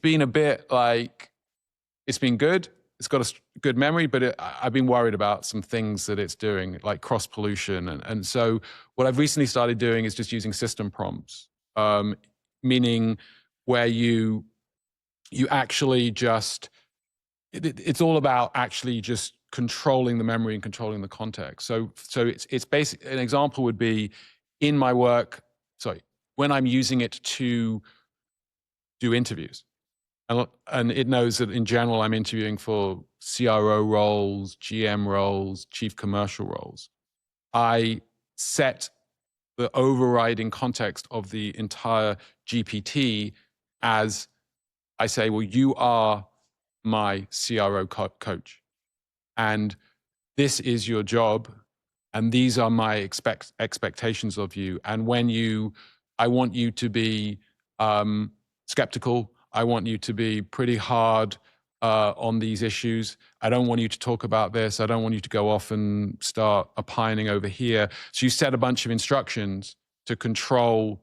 been a bit like, it's been good. It's got a good memory, but I've been worried about some things that it's doing, like cross pollution. And so what I've recently started doing is just using system prompts, meaning where you actually just, it's all about actually just controlling the memory and controlling the context. So it's basic. An example would be in my work, when I'm using it to do interviews. And it knows that in general, I'm interviewing for CRO roles, GM roles, chief commercial roles. I set the overriding context of the entire GPT as, I say, well, you are my CRO coach. And this is your job and these are my expectations of you. And I want you to be skeptical. I want you to be pretty hard on these issues. I don't want you to talk about this. I don't want you to go off and start opining over here. So you set a bunch of instructions to control.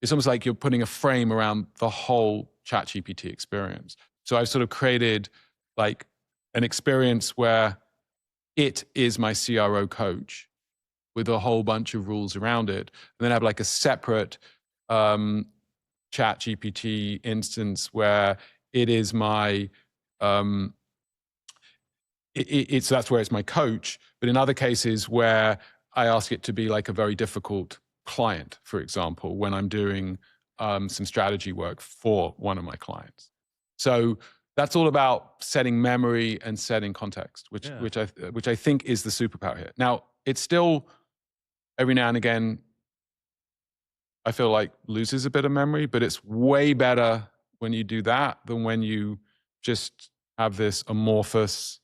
It's almost like you're putting a frame around the whole ChatGPT experience. So I've sort of created like an experience where it is my CRO coach with a whole bunch of rules around it. And then I have like a separate ChatGPT instance where it is my, so that's where it's my coach. But in other cases where I ask it to be like a very difficult client, for example, when I'm doing some strategy work for one of my clients. So that's all about setting memory and setting context, which I think is the superpower here. Now, it's still every now and again, I feel like loses a bit of memory, but it's way better when you do that than when you just have this amorphous,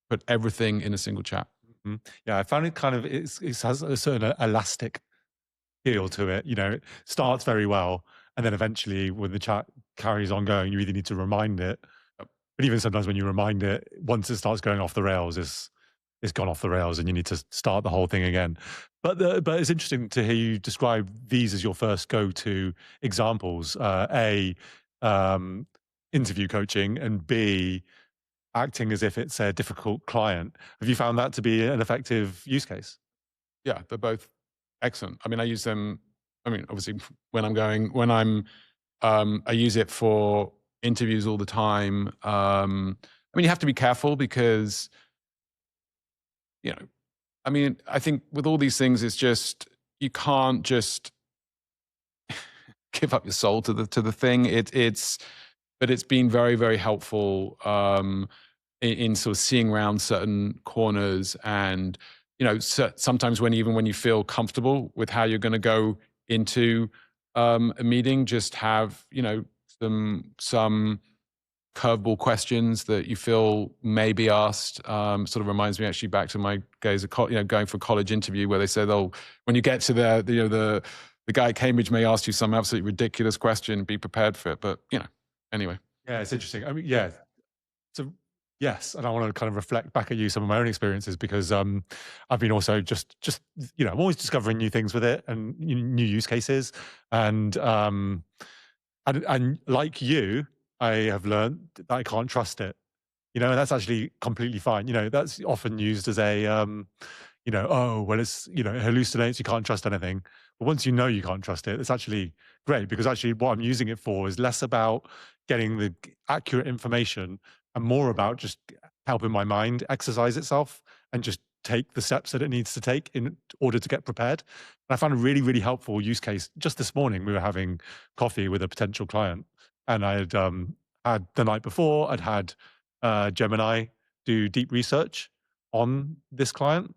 put everything in a single chat. Mm-hmm. Yeah, I found it kind of, it has a certain elastic feel to it. You know, it starts very well, and then eventually when the chat carries on going, you either need to remind it, but even sometimes when you remind it, once it starts going off the rails, it's gone off the rails and you need to start the whole thing again. But it's interesting to hear you describe these as your first go-to examples. Interview coaching, and B, acting as if it's a difficult client. Have you found that to be an effective use case? Yeah, they're both excellent. I mean, I use them, I mean, obviously I use it for interviews all the time. I mean, you have to be careful because, you know, I mean, I think with all these things, it's just, you can't just give up your soul to the thing. But it's been very, very helpful in sort of seeing around certain corners, and you know, sometimes when you feel comfortable with how you're going to go into a meeting, just have, you know, some curveball questions that you feel may be asked. Sort of reminds me actually back to my days of going for a college interview where they said, "Oh, when you get to the guy at Cambridge may ask you some absolutely ridiculous question. Be prepared for it." But you know, anyway. Yeah, it's interesting. I mean, yeah. So yes, and I want to kind of reflect back at you some of my own experiences, because I've been also just you know, I'm always discovering new things with it and new use cases, and like you, I have learned that I can't trust it. You know, and that's actually completely fine. You know, that's often used as a you know, oh well, it's, you know, it hallucinates, you can't trust anything. But once you know you can't trust it, it's actually great, because actually what I'm using it for is less about getting the accurate information and more about just helping my mind exercise itself and just take the steps that it needs to take in order to get prepared. And I found a really, really helpful use case. Just this morning, we were having coffee with a potential client, and I had had the night before, I'd had Gemini do deep research on this client.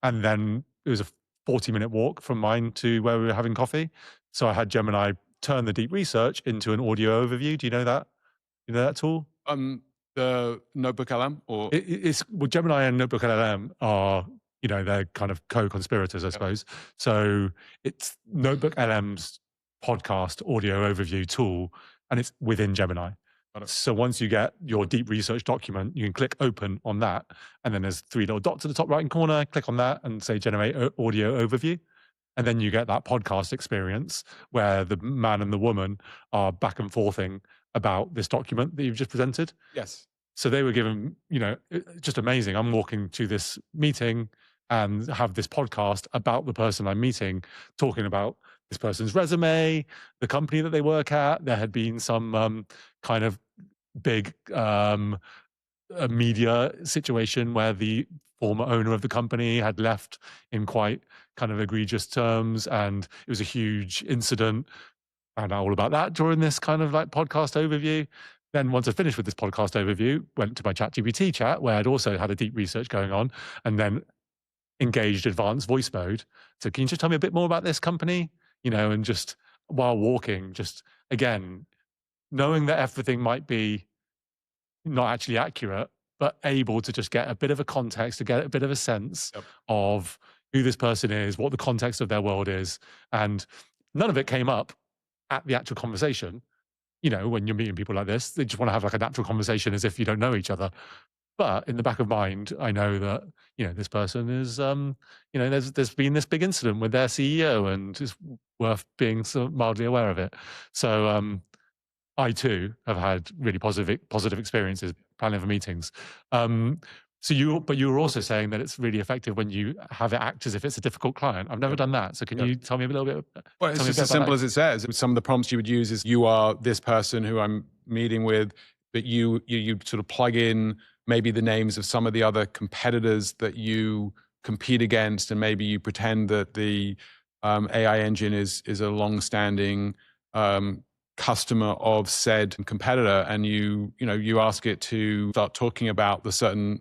And then it was a 40-minute walk from mine to where we were having coffee. So I had Gemini turn the deep research into an audio overview. Do you know that? You know that tool? The Notebook LM, or well, Gemini and Notebook LM are, you know, they're kind of co-conspirators, I suppose. So it's Notebook LM's podcast audio overview tool, and it's within Gemini. So once you get your deep research document, you can click open on that, and then there's 3 little dots at the top right hand corner. Click on that and say generate audio overview. And then you get that podcast experience where the man and the woman are back and forthing about this document that you've just presented. Yes. So they were given, you know, just amazing. I'm walking to this meeting and have this podcast about the person I'm meeting, talking about this person's resume, the company that they work at. There had been some kind of big a media situation where the former owner of the company had left in quite kind of egregious terms, and it was a huge incident. Found out all about that during this kind of like podcast overview. Then once I finished with this podcast overview, went to my ChatGPT chat where I'd also had a deep research going on, and then engaged advanced voice mode. So can you just tell me a bit more about this company? You know, and just while walking, just again, knowing that everything might be not actually accurate, but able to just get a bit of a context, to get a bit of a sense Yep. of who this person is, what the context of their world is. And none of it came up at the actual conversation. You know, when you're meeting people like this, they just want to have like a natural conversation as if you don't know each other. But in the back of mind, I know that, you know, this person is, you know, there's been this big incident with their CEO, and it's worth being so mildly aware of it. So I too have had really positive experiences planning for meetings. But you were also saying that it's really effective when you have it act as if it's a difficult client. I've never Yep. done that. So can Yep. you tell me a little bit? Well, it's tell me a just bit as about simple that? as it says. Some of the prompts you would use is, you are this person who I'm meeting with, but you sort of plug in maybe the names of some of the other competitors that you compete against, and maybe you pretend that the AI engine is a long-standing customer of said competitor, and you ask it to start talking about the certain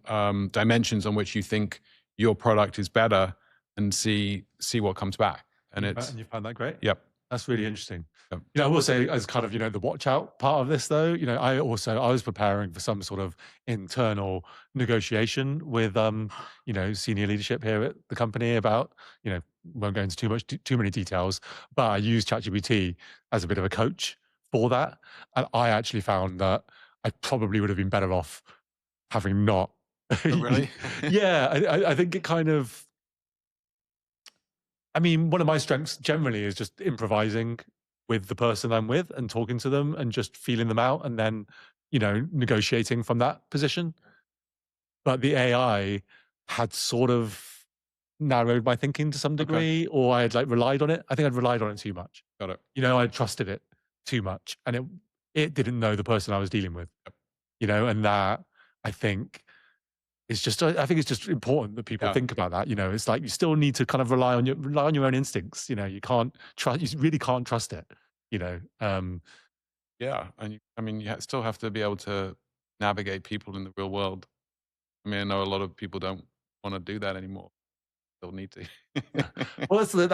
dimensions on which you think your product is better, and see what comes back. And it's, And you found that great? yep. That's really interesting. Yep. You know, I will say, as kind of, you know, the watch out part of this, though, you know, I was preparing for some sort of internal negotiation with, you know, senior leadership here at the company about, you know, won't go into too many details, but I used ChatGPT as a bit of a coach for that, and I actually found that I probably would have been better off having not. Oh, really? Yeah, I think it kind of. I mean, one of my strengths generally is just improvising with the person I'm with and talking to them and just feeling them out, and then, you know, negotiating from that position. But the AI had sort of narrowed my thinking to some Okay. degree, or I had like relied on it. I think I'd relied on it too much. Got it. You know, I trusted it too much, and it didn't know the person I was dealing with. You know, and that, I think, it's just, I think it's just important that people Yeah. think about that. You know, it's like you still need to kind of rely on your own instincts. You know, you can't trust. You really can't trust it. You know. Yeah, and I mean, you still have to be able to navigate people in the real world. I mean, I know a lot of people don't want to do that anymore. They'll need to. Well, that's the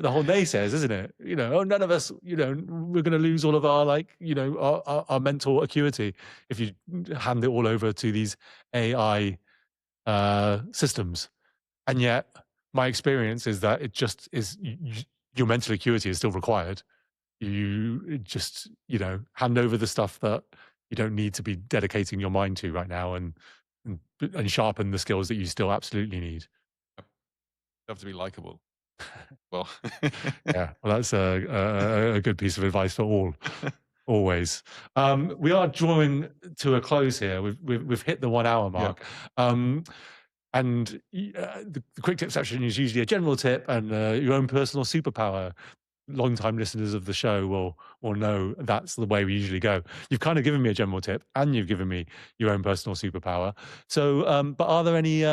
whole naysayers, isn't it? You know, oh, none of us. You know, we're going to lose all of our, like, you know, our mental acuity if you hand it all over to these AI systems. And yet, my experience is that it just is. Your mental acuity is still required. You just, you know, hand over the stuff that you don't need to be dedicating your mind to right now, and sharpen the skills that you still absolutely need. You have to be likable. Well, Yeah, well, that's a good piece of advice for all, always. We are drawing to a close here. We've hit the 1 hour mark. And the quick tip section is usually a general tip and your own personal superpower. Long-time listeners of the show will know that's the way we usually go. You've kind of given me a general tip, and you've given me your own personal superpower. So, but are there any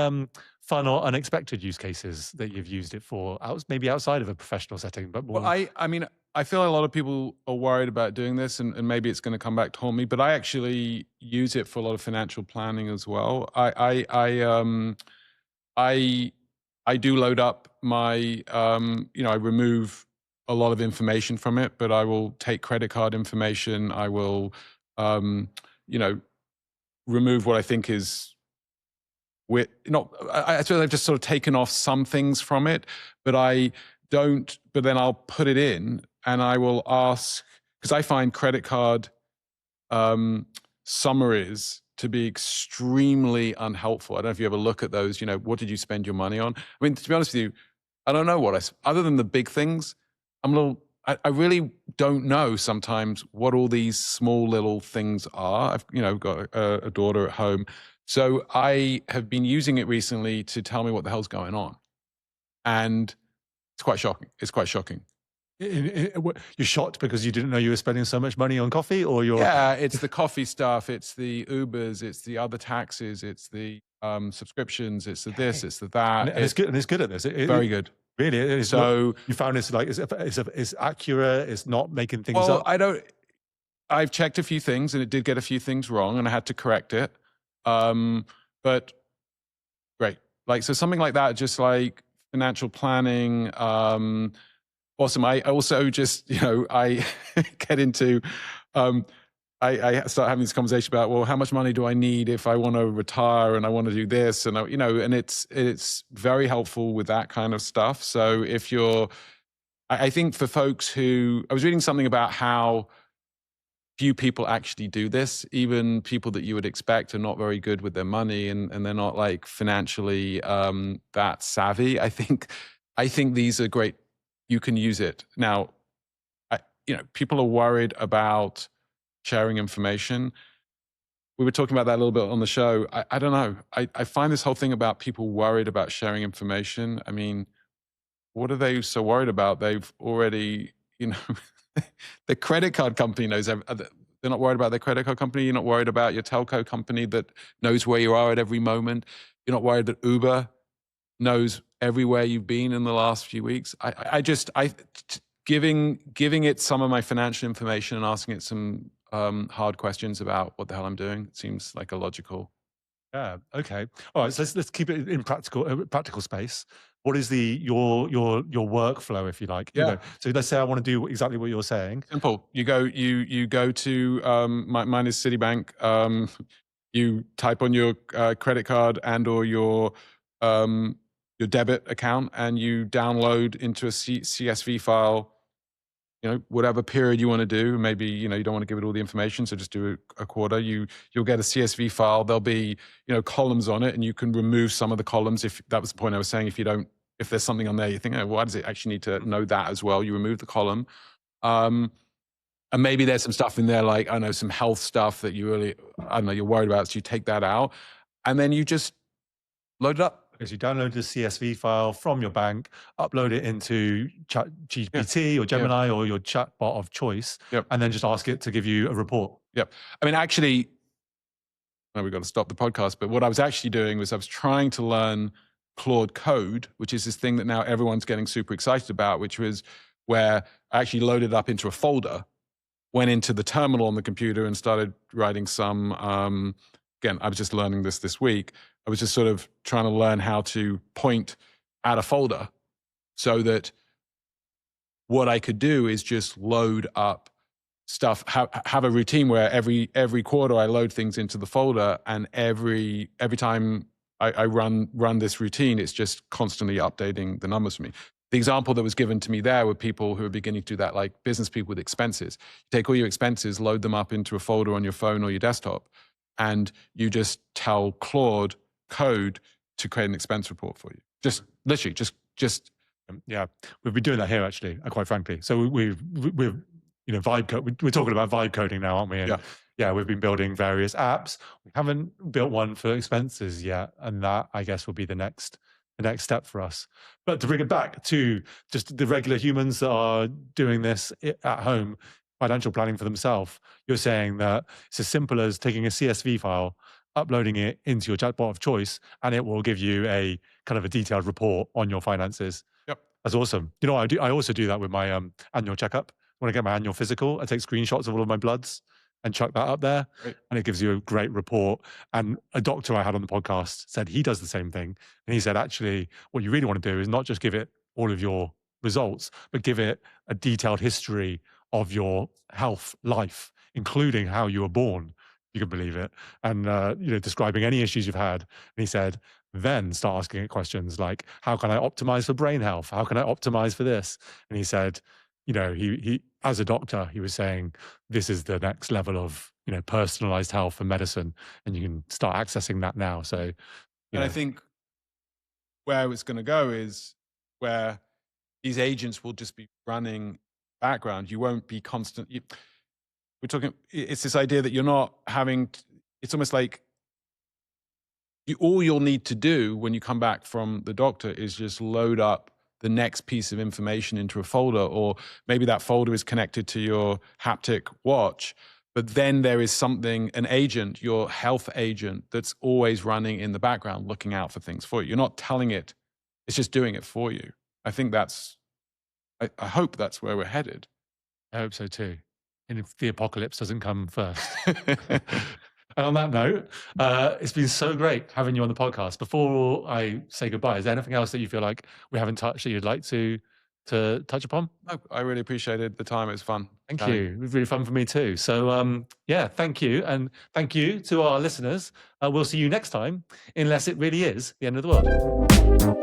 fun or unexpected use cases that you've used it for, maybe outside of a professional setting? But more. well, I mean, I feel a lot of people are worried about doing this, and maybe it's going to come back to haunt me. But I actually use it for a lot of financial planning as well. I do load up my, I remove a lot of information from it, but I will take credit card information. I will, you know, remove what I think is I suppose I've just sort of taken off some things from it, but but then I'll put it in and I will ask, because I find credit card summaries to be extremely unhelpful. I don't know if you ever look at those, you know, what did you spend your money on? I mean, to be honest with you, I don't know other than the big things, I really don't know sometimes what all these small little things are. I've, got a daughter at home. So I have been using it recently to tell me what the hell's going on. And it's quite shocking. It's quite shocking. You're shocked because you didn't know you were spending so much money on coffee, or you're... Yeah, it's the coffee stuff, it's the Ubers, it's the other taxes, it's the subscriptions, it's the this, it's the that. And it's good. And it's good at this. Very good. Really, it's so you found it's like it's accurate. It's not making things up. I've checked a few things, and it did get a few things wrong, and I had to correct it. But great, like, so something like that, just like financial planning. Awesome. I also just, I get into, I start having this conversation about, well, how much money do I need if I want to retire and I want to do this, and and it's very helpful with that kind of stuff. So if you're, I think for folks who, I was reading something about how few people actually do this. Even people that you would expect are not very good with their money, and they're not like financially that savvy. I think these are great. You can use it now. People are worried about sharing information. We were talking about that a little bit on the show. I don't know. I find this whole thing about people worried about sharing information. I mean, what are they so worried about? They've already, the credit card company knows. They're not worried about their credit card company. You're not worried about your telco company that knows where you are at every moment. You're not worried that Uber knows everywhere you've been in the last few weeks. Giving it some of my financial information and asking it some hard questions about what the hell I'm doing seems like a logical. Yeah. Okay. All right. So let's keep it in practical space. What is your workflow, if you like? Yeah. So let's say I want to do exactly what you're saying. Simple. You go to mine is Citibank. You type on your credit card and or your debit account, and you download into a CSV file. Whatever period you want to do. Maybe you don't want to give it all the information, so just do a quarter. You'll get a CSV file. There'll be columns on it, and you can remove some of the columns. If that was the point I was saying, if there's something on there you think, oh, why does it actually need to know that as well? You remove the column. And maybe there's some stuff in there, like, I don't know, some health stuff that you're worried about. So you take that out, and then you just load it up. Because you download the CSV file from your bank, upload it into ChatGPT or Gemini or your chatbot of choice, and then just ask it to give you a report. Yep. I mean, actually, we've got to stop the podcast, but what I was actually doing was I was trying to learn Claude Code, which is this thing that now everyone's getting super excited about, which was where I actually loaded up into a folder, went into the terminal on the computer and started writing some, again, I was just learning this week. I was just sort of trying to learn how to point at a folder so that what I could do is just load up stuff, have a routine where every quarter I load things into the folder, and every time I run this routine, it's just constantly updating the numbers for me. The example that was given to me there were people who are beginning to do that, like business people with expenses. You take all your expenses, load them up into a folder on your phone or your desktop, and you just tell Claude Code to create an expense report for you. Just literally, just. Yeah, we've been doing that here actually, quite frankly. So we've vibe code. We're talking about vibe coding now, aren't we? And yeah, we've been building various apps. We haven't built one for expenses yet, and that, I guess, will be the next step for us. But to bring it back to just the regular humans that are doing this at home, financial planning for themselves, you're saying that it's as simple as taking a CSV file, uploading it into your chatbot of choice, and it will give you a kind of a detailed report on your finances. Yep. That's awesome. You know what I do? I also do that with my annual checkup. When I get my annual physical, I take screenshots of all of my bloods and chuck that up there. Right. And it gives you a great report. And a doctor I had on the podcast said he does the same thing. And he said, actually, what you really want to do is not just give it all of your results, but give it a detailed history of your health life, including how you were born, you can believe it, and describing any issues you've had. And he said, then start asking it questions like, how can I optimize for brain health? How can I optimize for this? And he said, he as a doctor, he was saying, this is the next level of personalized health and medicine, and you can start accessing that now. So, I think where it's going to go is where these agents will just be running background. You won't be constant. We're talking. It's this idea that you're not having. It's almost like all you'll need to do when you come back from the doctor is just load up the next piece of information into a folder, or maybe that folder is connected to your haptic watch, but then there is something, an agent, your health agent, that's always running in the background, looking out for things for you. You're not telling it, it's just doing it for you. I think I hope that's where we're headed. I hope so too. And if the apocalypse doesn't come first. And on that note, it's been so great having you on the podcast. Before I say goodbye, is there anything else that you feel like we haven't touched that you'd like to to touch upon? No, I really appreciated the time. It was fun. Thank chatting. you. It was really fun for me too. So yeah, thank you. And thank you to our listeners. We'll see you next time, unless it really is the end of the world.